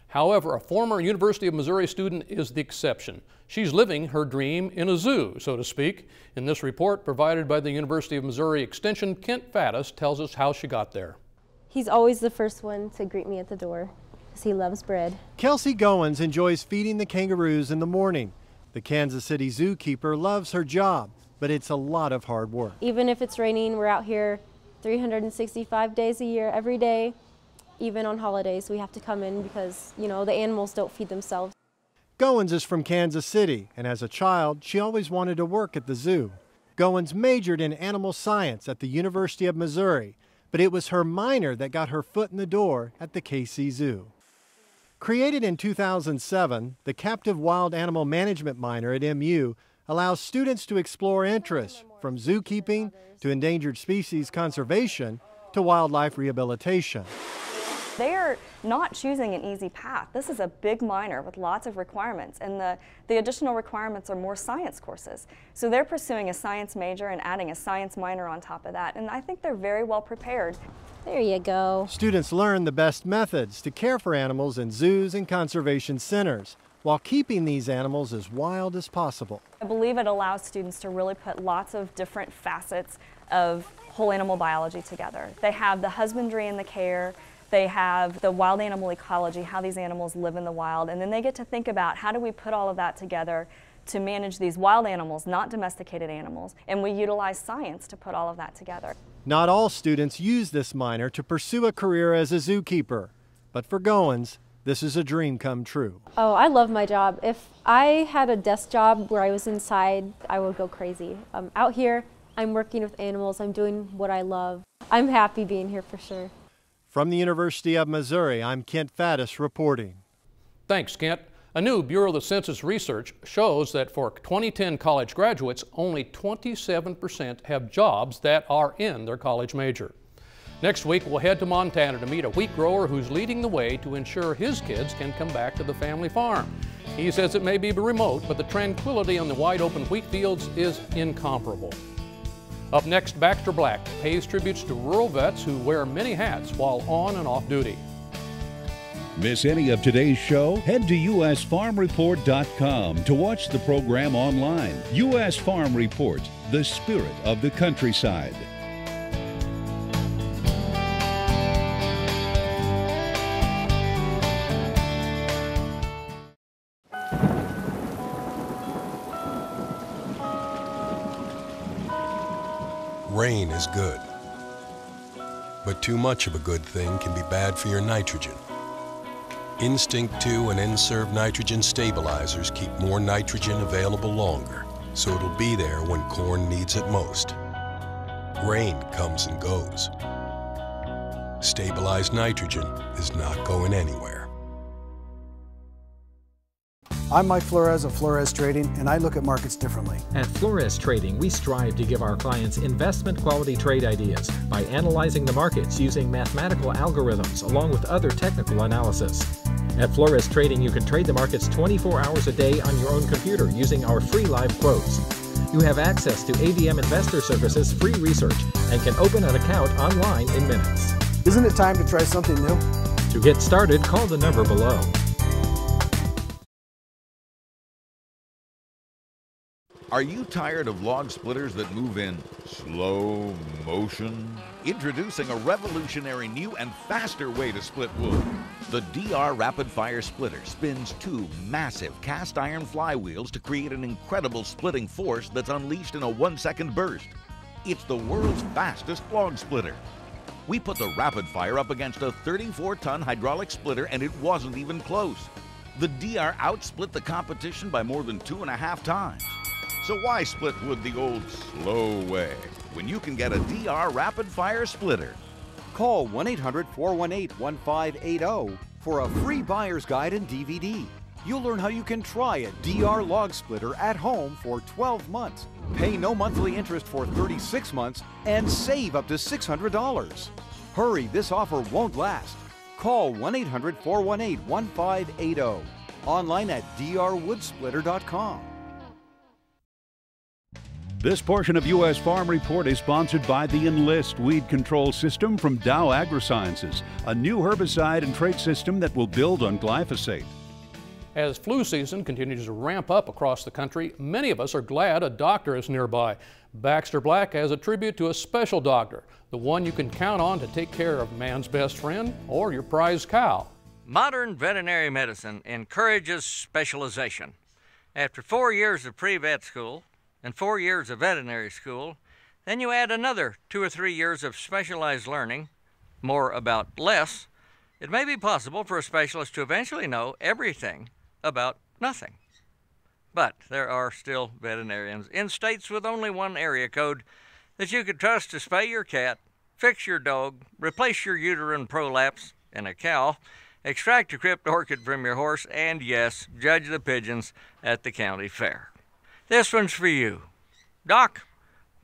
Speaker 24: However, a former University of Missouri student is the exception. She's living her dream in a zoo, so to speak. In this report provided by the University of Missouri Extension, Kent Faddis tells us how she got there.
Speaker 27: He's always the first one to greet me at the door, because he loves bread.
Speaker 28: Kelsey Goins enjoys feeding the kangaroos in the morning. The Kansas City zookeeper loves her job, but it's a lot of hard work.
Speaker 27: Even if it's raining, we're out here 365 days a year, every day. Even on holidays, we have to come in because, the animals don't feed themselves.
Speaker 28: Goins is from Kansas City, and as a child, she always wanted to work at the zoo. Goins majored in animal science at the University of Missouri, but it was her minor that got her foot in the door at the KC Zoo. Created in 2007, the Captive Wild Animal Management minor at MU allows students to explore interests from zookeeping to endangered species conservation to wildlife rehabilitation.
Speaker 29: They are not choosing an easy path. This is a big minor with lots of requirements, and the additional requirements are more science courses. So they're pursuing a science major and adding a science minor on top of that, and I think they're very well prepared.
Speaker 27: There you go.
Speaker 28: Students learn the best methods to care for animals in zoos and conservation centers, while keeping these animals as wild as possible.
Speaker 29: I believe it allows students to really put lots of different facets of whole animal biology together. They have the husbandry and the care, they have the wild animal ecology, how these animals live in the wild, and then they get to think about how do we put all of that together to manage these wild animals, not domesticated animals, and we utilize science to put all of that together.
Speaker 28: Not all students use this minor to pursue a career as a zookeeper, but for Goins, this is a dream come true.
Speaker 27: Oh, I love my job. If I had a desk job where I was inside, I would go crazy. Out here, I'm working with animals, I'm doing what I love. I'm happy being here for sure.
Speaker 28: From the University of Missouri, I'm Kent Faddis reporting.
Speaker 24: Thanks, Kent. A new Bureau of the Census research shows that for 2010 college graduates, only 27% have jobs that are in their college major. Next week, we'll head to Montana to meet a wheat grower who's leading the way to ensure his kids can come back to the family farm. He says it may be remote, but the tranquility on the wide open wheat fields is incomparable. Up next, Baxter Black pays tributes to rural vets who wear many hats while on and off duty.
Speaker 2: Miss any of today's show? Head to usfarmreport.com to watch the program online. U.S. Farm Report, the spirit of the countryside.
Speaker 4: Rain is good, but too much of a good thing can be bad for your nitrogen. Instinct 2 and N-Serve nitrogen stabilizers keep more nitrogen available longer, so it'll be there when corn needs it most. Rain comes and goes. Stabilized nitrogen is not going anywhere.
Speaker 13: I'm Mike Flores of Flores Trading, and I look at markets differently.
Speaker 17: At Flores Trading, we strive to give our clients investment-quality trade ideas by analyzing the markets using mathematical algorithms along with other technical analysis. At Flores Trading, you can trade the markets 24 hours a day on your own computer using our free live quotes. You have access to AVM Investor Services free research and can open an account online in minutes.
Speaker 13: Isn't it time to try something new?
Speaker 17: To get started, call the number below.
Speaker 18: Are you tired of log splitters that move in slow motion? Introducing a revolutionary new and faster way to split wood. The DR Rapid Fire Splitter spins two massive cast iron flywheels to create an incredible splitting force that's unleashed in a 1-second burst. It's the world's fastest log splitter. We put the Rapid Fire up against a 34-ton hydraulic splitter and it wasn't even close. The DR outsplit the competition by more than 2.5 times. So why split wood the old slow way when you can get a DR Rapid Fire Splitter?
Speaker 19: Call 1-800-418-1580 for a free buyer's guide and DVD. You'll learn how you can try a DR log splitter at home for 12 months, pay no monthly interest for 36 months, and save up to $600. Hurry, this offer won't last. Call 1-800-418-1580. Online at drwoodsplitter.com.
Speaker 2: This portion of U.S. Farm Report is sponsored by the Enlist Weed Control System from Dow AgroSciences, a new herbicide and trait system that will build on glyphosate.
Speaker 24: As flu season continues to ramp up across the country, many of us are glad a doctor is nearby. Baxter Black has a tribute to a special doctor, the one you can count on to take care of man's best friend or your prized cow.
Speaker 20: Modern veterinary medicine encourages specialization. After 4 years of pre-vet school, and 4 years of veterinary school, then you add another 2 or 3 years of specialized learning, more about less, it may be possible for a specialist to eventually know everything about nothing. But there are still veterinarians in states with only one area code that you could trust to spay your cat, fix your dog, replace your uterine prolapse in a cow, extract a crypt orchid from your horse, and yes, judge the pigeons at the county fair. This one's for you. Doc,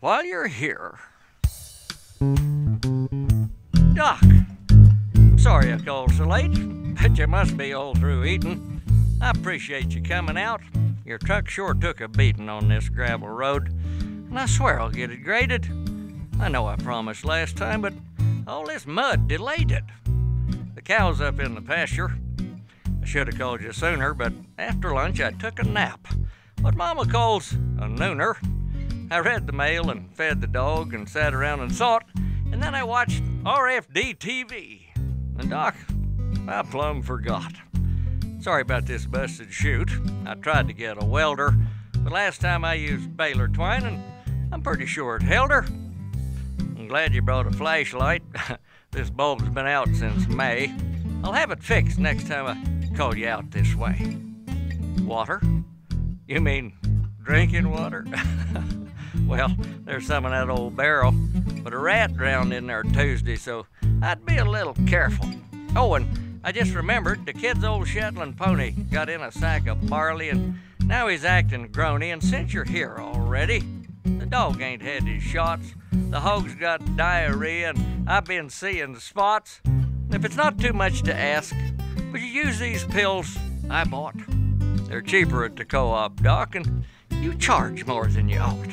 Speaker 20: while you're here. Doc, I'm sorry I called so late, but you must be all through eating. I appreciate you coming out. Your truck sure took a beating on this gravel road, and I swear I'll get it graded. I know I promised last time, but all this mud delayed it. The cow's up in the pasture. should have called you sooner, but after lunch I took a nap. What Mama calls a nooner. I read the mail and fed the dog and sat around and thought, and then I watched RFD TV. And Doc, I plumb forgot. Sorry about this busted chute. I tried to get a welder, but last time I used baler twine, and I'm pretty sure it held her. I'm glad you brought a flashlight. This bulb's been out since May. I'll have it fixed next time I call you out this way. Water? You mean drinking water? Well, there's some in that old barrel, but a rat drowned in there Tuesday, so I'd be a little careful. Oh, and I just remembered the kid's old Shetland pony got in a sack of barley, and now he's acting groany, and since you're here already, the dog ain't had his shots, the hog's got diarrhea, and I've been seeing spots. If it's not too much to ask, would you use these pills I bought? They're cheaper at the co-op, Doc, and you charge more than you ought.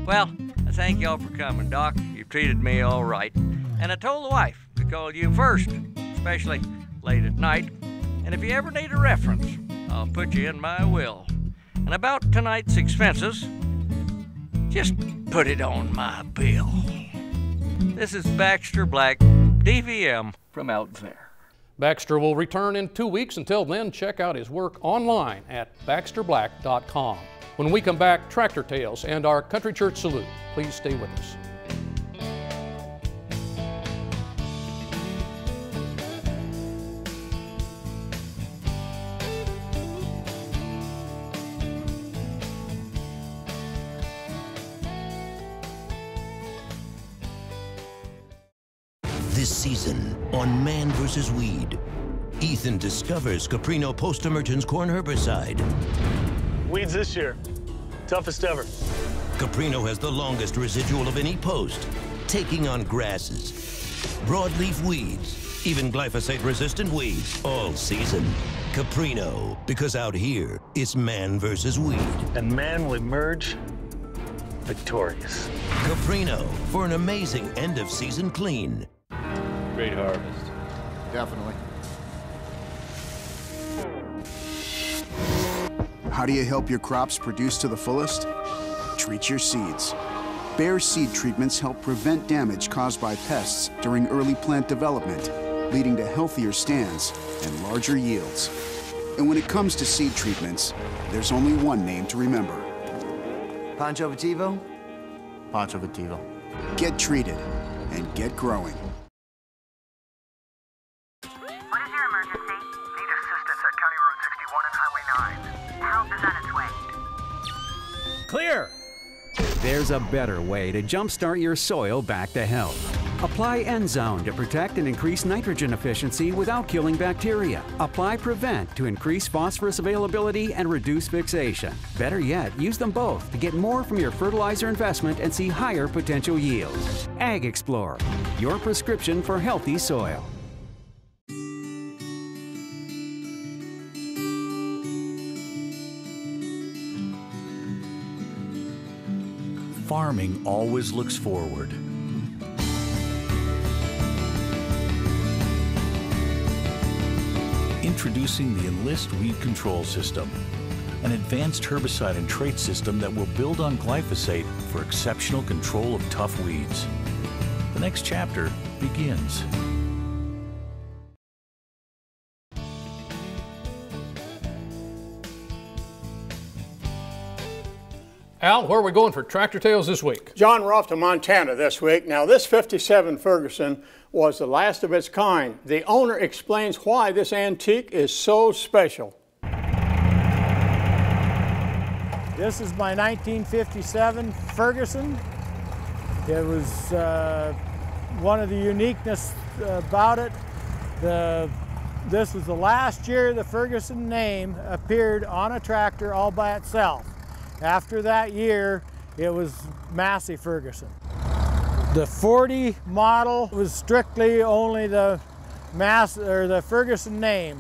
Speaker 20: Well, I thank y'all for coming, Doc. You've treated me all right. And I told the wife to call you first, especially late at night. And if you ever need a reference, I'll put you in my will. And about tonight's expenses, just put it on my bill. This is Baxter Black, DVM, from out there.
Speaker 24: Baxter will return in 2 weeks. Until then, check out his work online at baxterblack.com. When we come back, Tractor Tales and our Country Church Salute. Please stay with us.
Speaker 1: This season on Man vs. Weed, Ethan discovers Caprino post-emergence corn herbicide.
Speaker 3: Weeds this year, toughest ever.
Speaker 1: Caprino has the longest residual of any post, taking on grasses, broadleaf weeds, even glyphosate-resistant weeds all season. Caprino, because out here, it's man versus weed.
Speaker 3: And man will emerge victorious.
Speaker 1: Caprino, for an amazing end-of-season clean.
Speaker 3: Great harvest.
Speaker 5: Definitely. How do you help your crops produce to the fullest? Treat your seeds. Bayer seed treatments help prevent damage caused by pests during early plant development, leading to healthier stands and larger yields. And when it comes to seed treatments, there's only one name to remember.
Speaker 7: Pancho Vitivo? Pancho Vitivo.
Speaker 5: Get treated and get growing.
Speaker 12: What is your emergency? Need assistance at County Road 61 and Highway 9. Help is on its way.
Speaker 14: Clear! There's a better way to jumpstart your soil back to health. Apply Endzone to protect and increase nitrogen efficiency without killing bacteria. Apply Prevent to increase phosphorus availability and reduce fixation. Better yet, use them both to get more from your fertilizer investment and see higher potential yields. Ag Explorer, your prescription for healthy soil.
Speaker 21: Farming always looks forward. Introducing the Enlist Weed Control System, an advanced herbicide and trait system that will build on glyphosate for exceptional control of tough weeds. The next chapter begins.
Speaker 24: Al, where are we going for Tractor Tales this week?
Speaker 22: John, we're off to Montana this week. Now, this 57 Ferguson was the last of its kind. The owner explains why this antique is so special.
Speaker 23: This is my 1957 Ferguson. It was one of the uniqueness about it. This was the last year the Ferguson name appeared on a tractor all by itself. After that year, it was Massey Ferguson. The 40 model was strictly only the Ferguson name.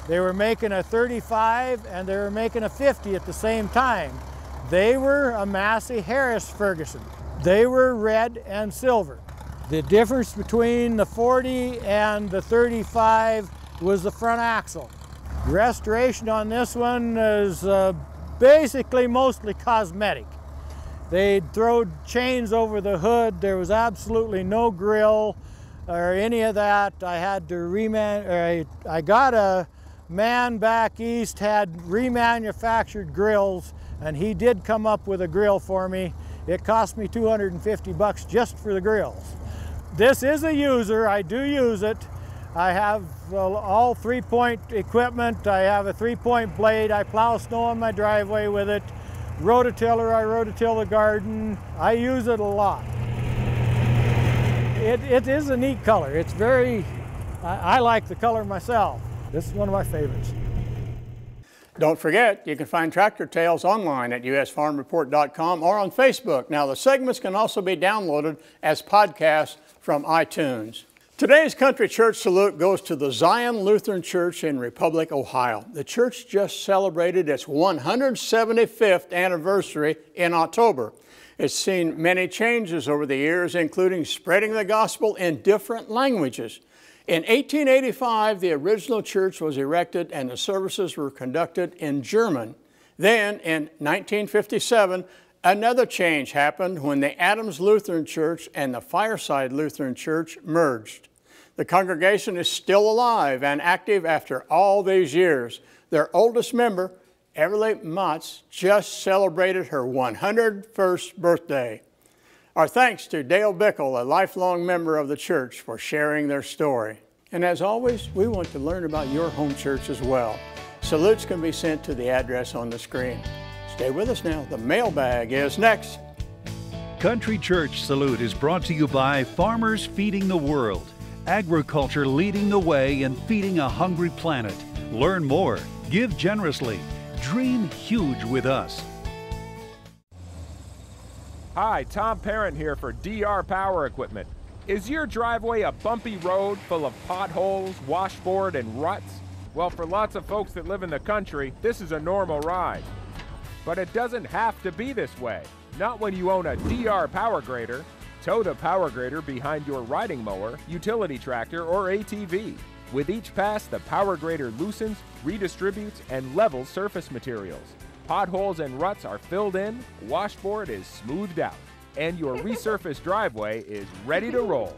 Speaker 23: They were making a 35 and they were making a 50 at the same time. They were a Massey Harris Ferguson. They were red and silver. The difference between the 40 and the 35 was the front axle. Restoration on this one is basically mostly cosmetic. They throwed chains over the hood. There was absolutely no grill or any of that. I had to I got a man back east, had remanufactured grills, and he did come up with a grill for me. It cost me $250 just for the grills. This is a user, I do use it. I have all 3-point equipment. I have a 3-point blade. I plow snow on my driveway with it. Rototiller, I rototill the garden. I use it a lot. It is a neat color. It's very, I like the color myself. This is one of my favorites.
Speaker 22: Don't forget, you can find Tractor Tales online at usfarmreport.com or on Facebook. Now, the segments can also be downloaded as podcasts from iTunes. Today's Country Church Salute goes to the Zion Lutheran Church in Republic, Ohio. The church just celebrated its 175th anniversary in October. It's seen many changes over the years, including spreading the gospel in different languages. In 1885, the original church was erected and the services were conducted in German. Then, in 1957, another change happened when the Adams Lutheran Church and the Fireside Lutheran Church merged. The congregation is still alive and active after all these years. Their oldest member, Everly Motz, just celebrated her 101st birthday. Our thanks to Dale Bickle, a lifelong member of the church, for sharing their story. And as always, we want to learn about your home church as well. Salutes can be sent to the address on the screen. Stay with us now. The mailbag is next.
Speaker 2: Country Church Salute is brought to you by Farmers Feeding the World. Agriculture leading the way and feeding a hungry planet. Learn more. Give generously. Dream huge with us.
Speaker 6: Hi, Tom Parent here for DR Power Equipment. Is your driveway a bumpy road full of potholes, washboard, and ruts? Well, for lots of folks that live in the country, this is a normal ride. But it doesn't have to be this way. Not when you own a DR Power Grader. Tow the power grader behind your riding mower, utility tractor, or ATV. With each pass, the power grader loosens, redistributes, and levels surface materials. Potholes and ruts are filled in, washboard is smoothed out, and your resurfaced driveway is ready to roll.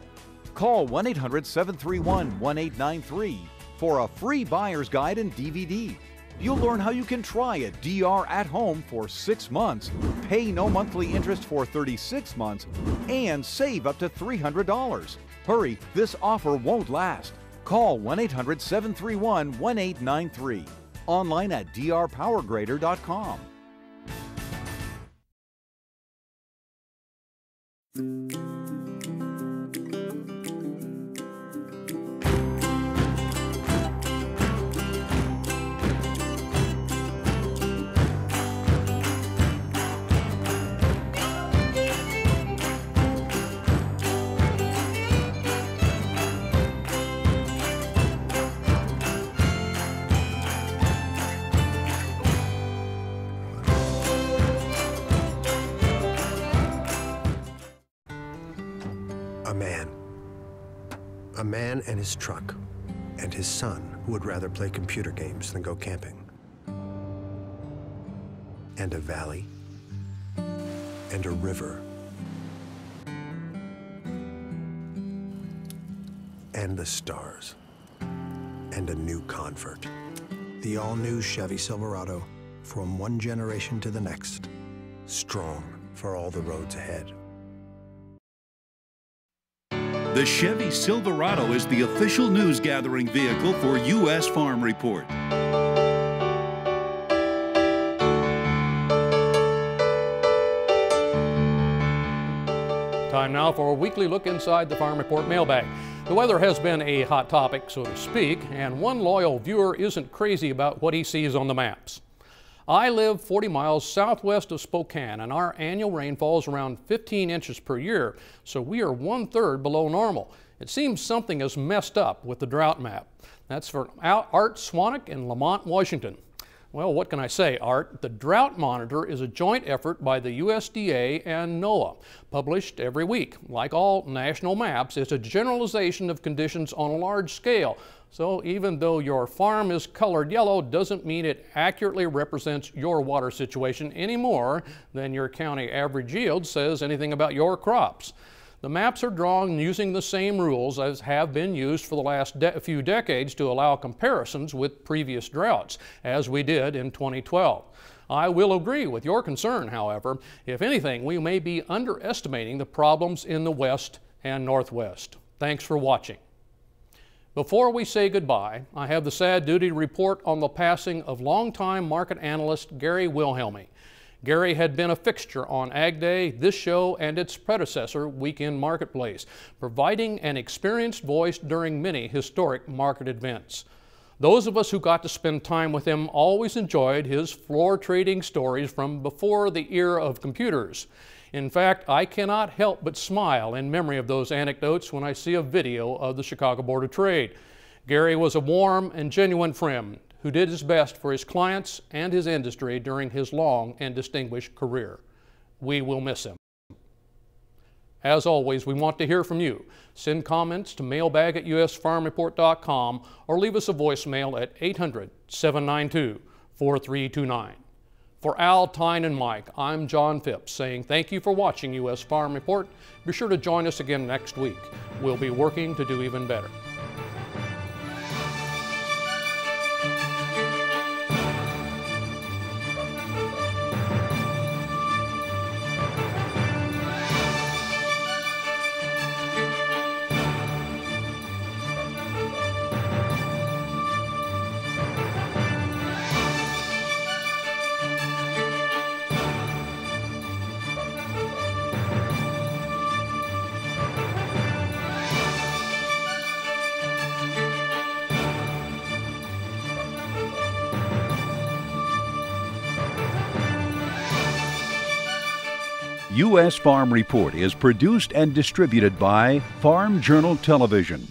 Speaker 19: Call 1-800-731-1893 for a free buyer's guide and DVD. You'll learn how you can try a DR at home for 6 months, pay no monthly interest for 36 months, and save up to $300. Hurry, this offer won't last. Call 1-800-731-1893. Online at drpowergrader.com.
Speaker 8: A man and his truck, and his son who would rather play computer games than go camping. And a valley, and a river, and the stars, and a new convert. The all-new Chevy Silverado, from one generation to the next, strong for all the roads ahead.
Speaker 2: The Chevy Silverado is the official news gathering vehicle for U.S. Farm Report.
Speaker 24: Time now for a weekly look inside the Farm Report mailbag. The weather has been a hot topic, so to speak, and one loyal viewer isn't crazy about what he sees on the maps. I live 40 miles southwest of Spokane, and our annual rainfall is around 15 inches per year, so we are 1/3 below normal. It seems something is messed up with the drought map. That's for Art Swanek in Lamont, Washington. Well, what can I say, Art? The Drought Monitor is a joint effort by the USDA and NOAA, published every week. Like all national maps, it's a generalization of conditions on a large scale. So even though your farm is colored yellow doesn't mean it accurately represents your water situation any more than your county average yield says anything about your crops. The maps are drawn using the same rules as have been used for the last few decades to allow comparisons with previous droughts, as we did in 2012. I will agree with your concern, however. If anything, we may be underestimating the problems in the West and Northwest. Thanks for watching. Before we say goodbye, I have the sad duty to report on the passing of longtime market analyst Gary Wilhelmy. Gary had been a fixture on Ag Day, this show, and its predecessor, Weekend Marketplace, providing an experienced voice during many historic market events. Those of us who got to spend time with him always enjoyed his floor trading stories from before the era of computers. In fact, I cannot help but smile in memory of those anecdotes when I see a video of the Chicago Board of Trade. Gary was a warm and genuine friend who did his best for his clients and his industry during his long and distinguished career. We will miss him. As always, we want to hear from you. Send comments to mailbag@usfarmreport.com or leave us a voicemail at 800-792-4329. For Al, Tyne, and Mike, I'm John Phipps saying thank you for watching U.S. Farm Report. Be sure to join us again next week. We'll be working to do even better.
Speaker 2: U.S. Farm Report is produced and distributed by Farm Journal Television.